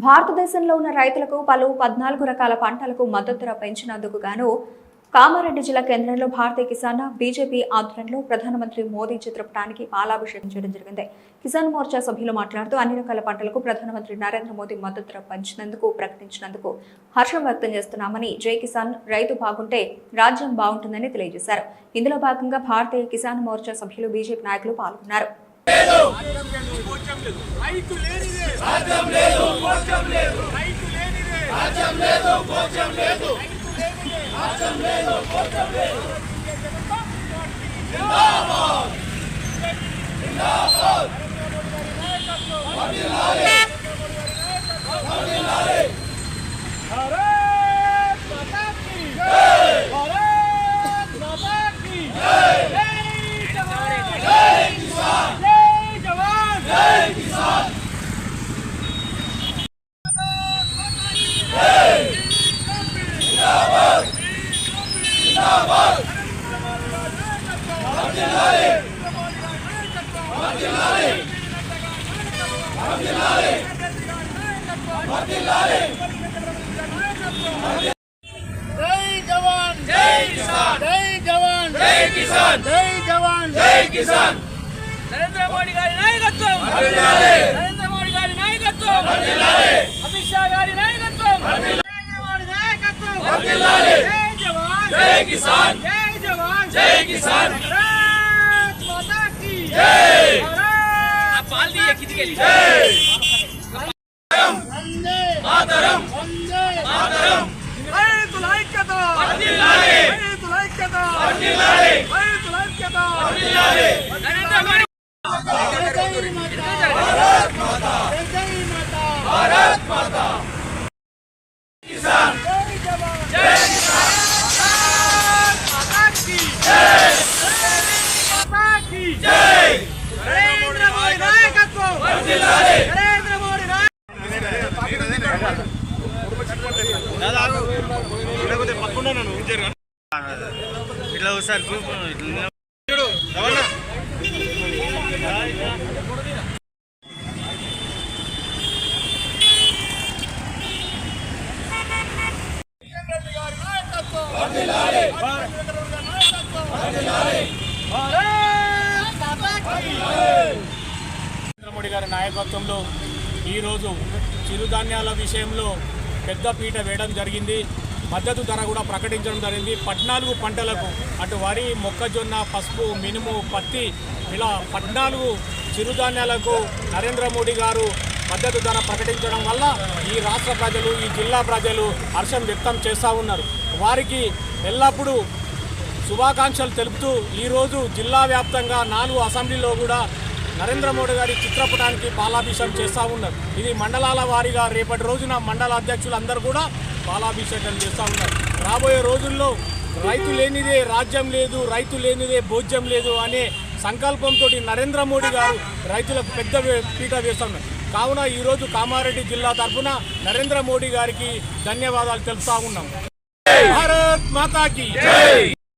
భారతదేశంలో ఉన్న రైతులకు పలు 14 రకాల పంటలకు మద్దతు ధర పెంచినందుకు గాను కామారెడ్డి జిల్లా కేంద్రంలో భారతీయ కిసాన్ బీజేపీ ఆధ్వర్యంలో ప్రధానమంత్రి మోదీ చిత్రపటానికి పాలాభిషేకం చేయడం జరిగింది. కిసాన్ మోర్చా సభ్యులు మాట్లాడుతూ అన్ని రకాల పంటలకు ప్రధానమంత్రి నరేంద్ర మోదీ మద్దతు ధర పెంచినందుకు ప్రకటించినందుకు హర్షం వ్యక్తం చేస్తున్నామని, జై కిసాన్, రైతు బాగుంటే రాజ్యం బాగుంటుందని తెలియజేశారు. ఇందులో భాగంగా భారతీయ కిసాన్ మోర్చా సభ్యులు, బీజేపీ నాయకులు పాల్గొన్నారు. నరేంద్ర మోడీ గారి నాయకత్వం, నరేంద్ర మోడీ గారి నాయకత్వం, అమిత్ షా గారి నాయకత్వం, నరేంద్ర మోడీ నాయకత్వం, జై జవాన్, జై కిసాన్, జై జవాన్, జై కిసాన్, భారత్ మాతా కీ జై, ఆ పాల్ దియే కిటికే జై, వందే మాతరం, వందే మాతరం, రైతుల ఐక్యత వర్ధిల్లాలి, రైతుల ఐక్యత వర్ధిల్లాలి, రైతుల ఐక్యత వర్ధిల్లాలి. నరేంద్ర మోడీ भारत माता, जय माता, भारत माता, किसान, जय जवान, जय किसान, माता की जय, माता की जय, नरेंद्र मोदी नायकत्व वर्धिल्लाలి, नरेंद्र मोदी ఇట్లా ఒకసారి గ్రూప్ చూడు రవణ నరేంద్ర మోడీ గారి నాయకత్వంలో ఈరోజు చిరుధాన్యాల విషయంలో పెద్ద పీట వేయడం జరిగింది. మద్దతు ధర కూడా ప్రకటించడం జరిగింది. 14 పంటలకు, అటు వరి, మొక్కజొన్న, పసుపు, మినుము, పత్తి, ఇలా 14 చిరుధాన్యాలకు నరేంద్ర మోడీ గారు మద్దతు ధర ప్రకటించడం వల్ల ఈ రాష్ట్ర ప్రజలు, ఈ జిల్లా ప్రజలు హర్షం వ్యక్తం చేస్తూ ఉన్నారు. వారికి ఎల్లప్పుడూ శుభాకాంక్షలు తెలుపుతూ ఈరోజు జిల్లా వ్యాప్తంగా 4 అసెంబ్లీలో కూడా నరేంద్ర మోడీ గారి చిత్రపటానికి పాలాభిషేకం చేస్తూ ఉన్నారు. ఇది మండలాల వారీగా రేపటి రోజున మండల అధ్యక్షులు అందరూ కూడా పాలాభిషేకం చేస్తూ ఉన్నారు. రాబోయే రోజుల్లో రైతు లేనిదే రాజ్యం లేదు, రైతు లేనిదే భోజ్యం లేదు అనే సంకల్పంతో నరేంద్ర మోడీ గారు రైతులకు పెద్ద పీట వేస్తున్నారు. కావున ఈరోజు కామారెడ్డి జిల్లా తరఫున నరేంద్ర మోడీ గారికి ధన్యవాదాలు తెలుపుతా ఉన్నాం. భారత్ మాతా కీ జై.